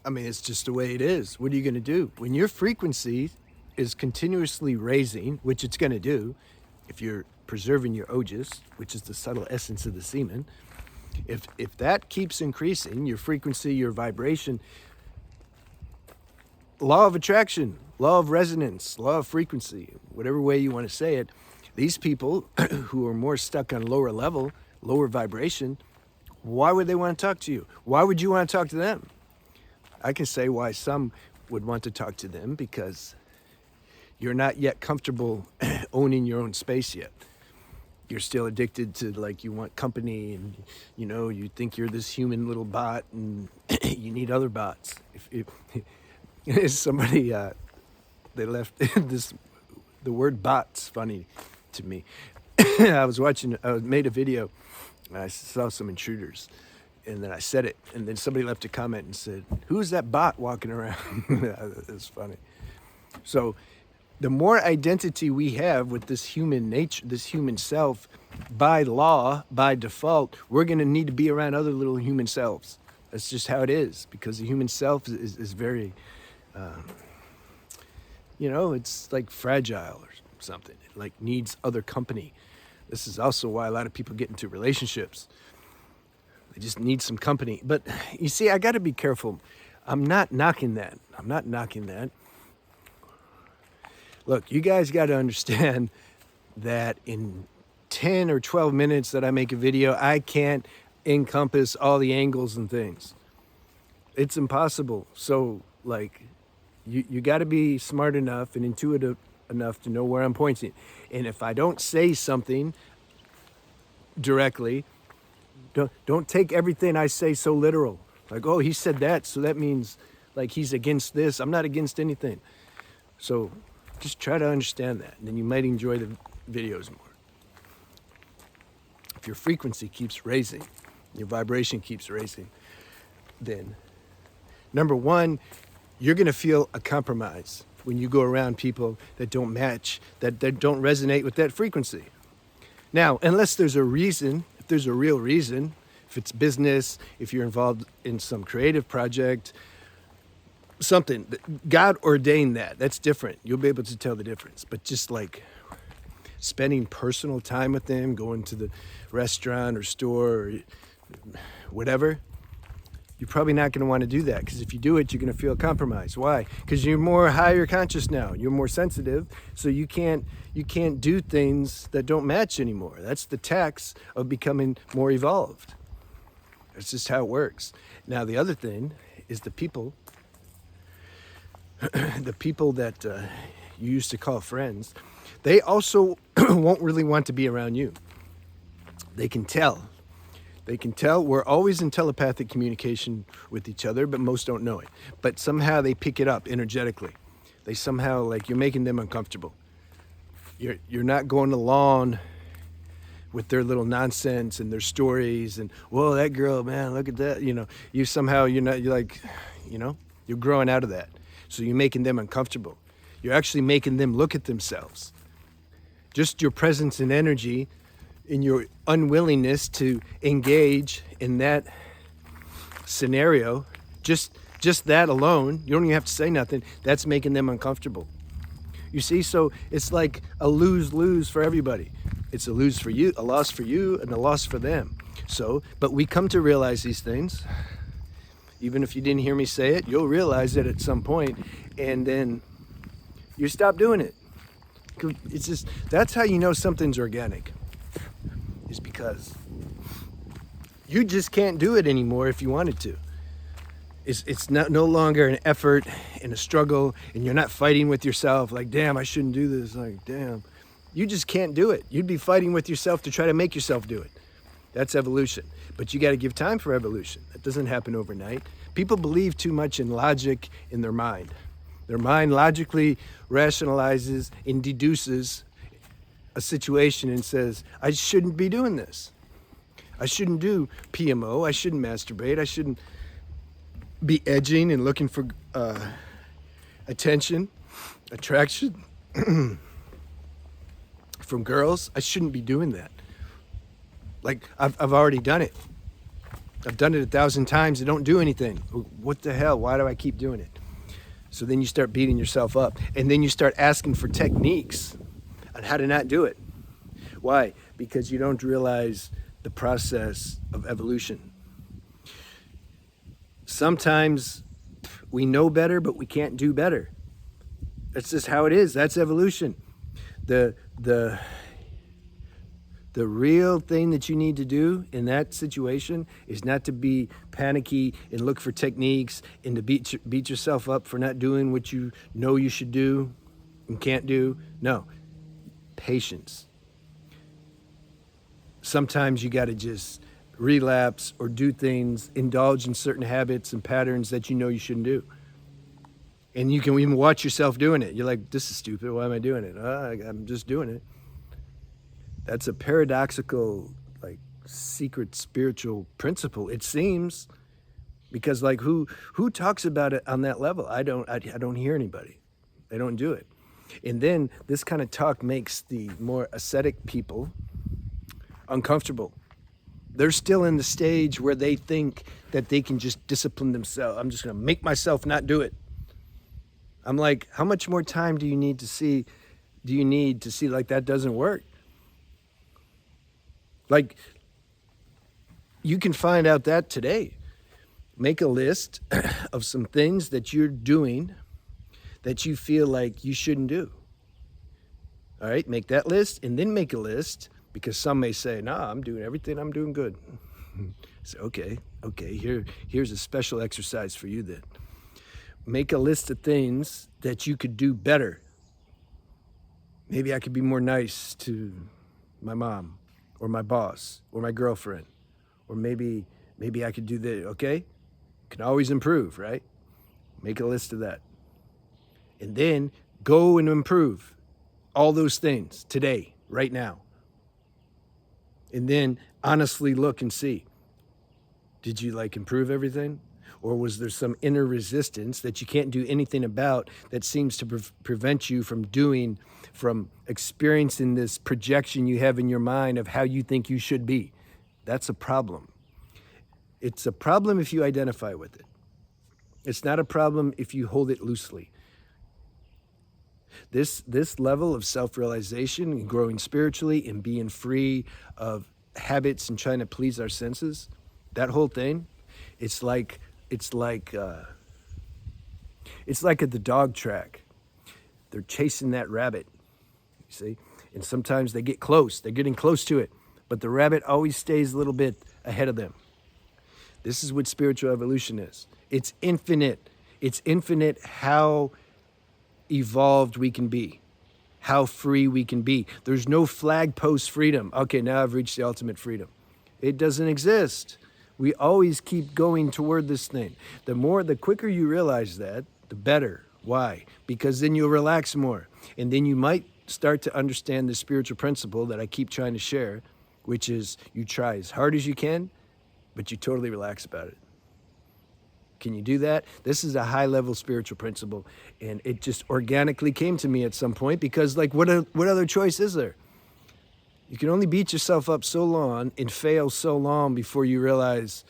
I mean, it's just the way it is. What are you going to do? When your frequency is continuously raising, which it's going to do if you're preserving your ojas, which is the subtle essence of the semen, if that keeps increasing, your frequency, your vibration, law of attraction, law of resonance, law of frequency, whatever way you want to say it, these people who are more stuck on lower level, lower vibration, why would they want to talk to you? Why would you want to talk to them? I can say why some would want to talk to them, because you're not yet comfortable owning your own space yet. You're still addicted to, like, you want company, and you think you're this human little bot, and you need other bots. If somebody they left the word bot's funny to me. I made a video, and I saw some intruders, and then I said it, and then somebody left a comment and said, "Who's that bot walking around?" It's funny. So the more identity we have with this human nature, this human self, by law, by default, we're going to need to be around other little human selves. That's just how it is, because the human self is very, it's like fragile or something. It like needs other company. This is also why a lot of people get into relationships. They just need some company. But you see, I got to be careful. I'm not knocking that. Look, you guys got to understand that in 10 or 12 minutes that I make a video, I can't encompass all the angles and things. It's impossible. So, like, you got to be smart enough and intuitive enough to know where I'm pointing. And if I don't say something directly, don't take everything I say so literal. Like, oh, he said that, so that means, like, he's against this. I'm not against anything. So just try to understand that, and then you might enjoy the videos more. If your frequency keeps raising, your vibration keeps raising, then number one, you're going to feel a compromise when you go around people that don't match, that don't resonate with that frequency. Now, unless there's a reason, if there's a real reason, if it's business, if you're involved in some creative project, something, God ordained that. That's different. You'll be able to tell the difference. But just like spending personal time with them, going to the restaurant or store or whatever, you're probably not going to want to do that, because if you do it, you're going to feel compromised. Why? Because you're more higher conscious now. You're more sensitive, so you can't do things that don't match anymore. That's the tax of becoming more evolved. That's just how it works. Now, the other thing is the people that you used to call friends, they also won't really want to be around you. They can tell. We're always in telepathic communication with each other, but most don't know it. But somehow they pick it up energetically. They somehow, like, you're making them uncomfortable. You're not going along with their little nonsense and their stories and, whoa, that girl, man, look at that. You're growing out of that. So you're making them uncomfortable. You're actually making them look at themselves. Just your presence and energy, in your unwillingness to engage in that scenario, just that alone, you don't even have to say nothing, that's making them uncomfortable. You see, so it's like a lose-lose for everybody. It's a lose for you, a loss for you, and a loss for them. So, but we come to realize these things. Even if you didn't hear me say it, you'll realize it at some point, and then you stop doing it. It's just, that's how you know something's organic. Is because you just can't do it anymore if you wanted to. It's no longer an effort and a struggle, and you're not fighting with yourself like, damn, I shouldn't do this. Like, damn, you just can't do it. You'd be fighting with yourself to try to make yourself do it. That's evolution. But you got to give time for evolution. That doesn't happen overnight. People believe too much in logic in their mind. Their mind logically rationalizes and deduces a situation and says, I shouldn't be doing this. I shouldn't do PMO. I shouldn't masturbate. I shouldn't be edging and looking for attention, attraction from girls. I shouldn't be doing that. Like, I've already done it. I've done it 1,000 times. It don't do anything. What the hell? Why do I keep doing it? So then you start beating yourself up. And then you start asking for techniques on how to not do it. Why? Because you don't realize the process of evolution. Sometimes we know better, but we can't do better. That's just how it is. That's evolution. The real thing that you need to do in that situation is not to be panicky and look for techniques and to beat yourself up for not doing what you know you should do and can't do. No, patience. Sometimes you got to just relapse or do things, indulge in certain habits and patterns that you know you shouldn't do. And you can even watch yourself doing it. You're like, this is stupid. Why am I doing it? I'm just doing it. That's a paradoxical, like, secret spiritual principle, it seems, because like who talks about it on that level? I don't hear anybody. They don't do it. And then this kind of talk makes the more ascetic people uncomfortable. They're still in the stage where they think that they can just discipline themselves. I'm just going to make myself not do it. I'm like, how much more time do you need to see like that doesn't work? Like, you can find out that today. Make a list of some things that you're doing that you feel like you shouldn't do. All right, make that list and then make a list, because some may say, nah, I'm doing everything, I'm doing good. So, okay, here's a special exercise for you then. Make a list of things that you could do better. Maybe I could be more nice to my mom or my boss or my girlfriend, or maybe I could do this, okay? Can always improve, right? Make a list of that. And then go and improve all those things today, right now. And then honestly look and see, did you like improve everything? Or was there some inner resistance that you can't do anything about that seems to prevent you from experiencing this projection you have in your mind of how you think you should be? That's a problem. It's a problem if you identify with it. It's not a problem if you hold it loosely. This level of self-realization and growing spiritually and being free of habits and trying to please our senses, that whole thing, it's like at the dog track. They're chasing that rabbit, you see? And sometimes they get close. They're getting close to it. But the rabbit always stays a little bit ahead of them. This is what spiritual evolution is. It's infinite. It's infinite how evolved we can be, how free we can be. There's no flag post freedom. Okay, now I've reached the ultimate freedom. It doesn't exist. We always keep going toward this thing. The quicker you realize that, the better. Why? Because then you'll relax more. And then you might start to understand the spiritual principle that I keep trying to share, which is you try as hard as you can, but you totally relax about it. Can you do that? This is a high-level spiritual principle, and it just organically came to me at some point because, like, what other choice is there? You can only beat yourself up so long and fail so long before you realize,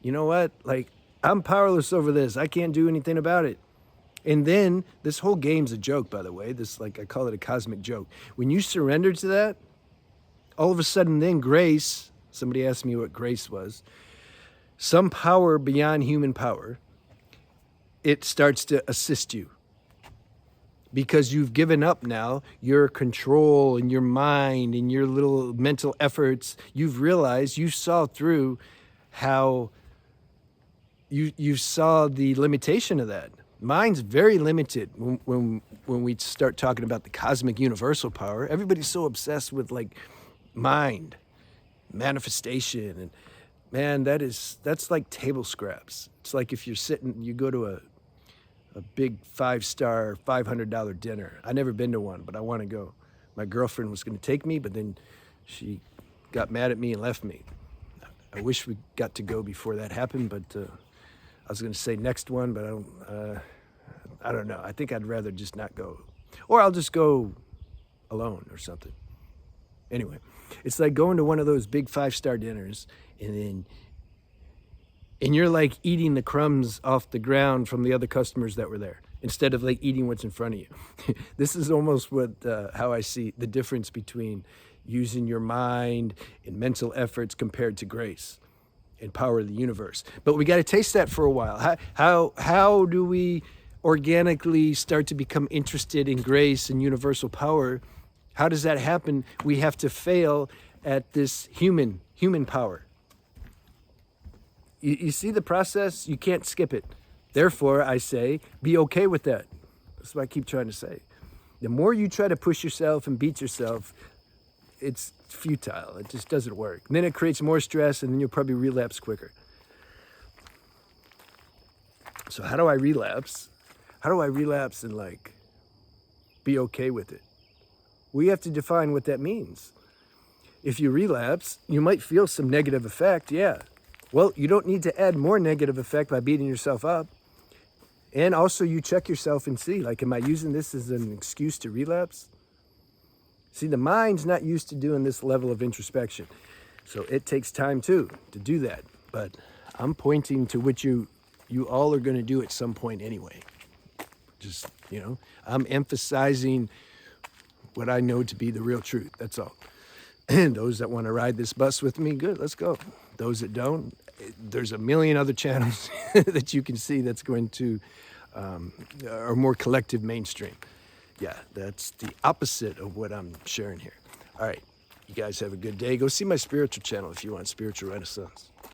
you know what? Like, I'm powerless over this. I can't do anything about it. And then this whole game's a joke, by the way. This, like, I call it a cosmic joke. When you surrender to that, all of a sudden then grace, somebody asked me what grace was, some power beyond human power, it starts to assist you. Because you've given up now your control and your mind and your little mental efforts. You've realized, you saw through how you saw the limitation of that. Mind's very limited when we start talking about the cosmic universal power. Everybody's so obsessed with like mind, manifestation, and man, that's like table scraps. It's like if you go to a big 5-star, $500 dinner. I've never been to one, but I want to go. My girlfriend was going to take me, but then she got mad at me and left me. I wish we got to go before that happened, but I was going to say next one, but I don't know. I think I'd rather just not go. Or I'll just go alone or something. Anyway, it's like going to one of those big 5-star dinners, and then And you're like eating the crumbs off the ground from the other customers that were there instead of like eating what's in front of you. This is almost what how I see the difference between using your mind and mental efforts compared to grace and power of the universe. But we got to taste that for a while. How do we organically start to become interested in grace and universal power? How does that happen? We have to fail at this human power. You see the process? You can't skip it. Therefore, I say, be okay with that. That's what I keep trying to say. The more you try to push yourself and beat yourself, it's futile. It just doesn't work. And then it creates more stress, and then you'll probably relapse quicker. So how do I relapse? How do I relapse and like be okay with it? We have to define what that means. If you relapse, you might feel some negative effect, yeah. Well, you don't need to add more negative effect by beating yourself up. And also you check yourself and see, like, am I using this as an excuse to relapse? See, the mind's not used to doing this level of introspection. So it takes time too to do that. But I'm pointing to what you all are going to do at some point anyway. Just, I'm emphasizing what I know to be the real truth. That's all. And those that want to ride this bus with me, good, let's go. Those that don't, there's a million other channels that you can see that's going to, are more collective mainstream. Yeah, that's the opposite of what I'm sharing here. All right, you guys have a good day. Go see my spiritual channel if you want spiritual renaissance.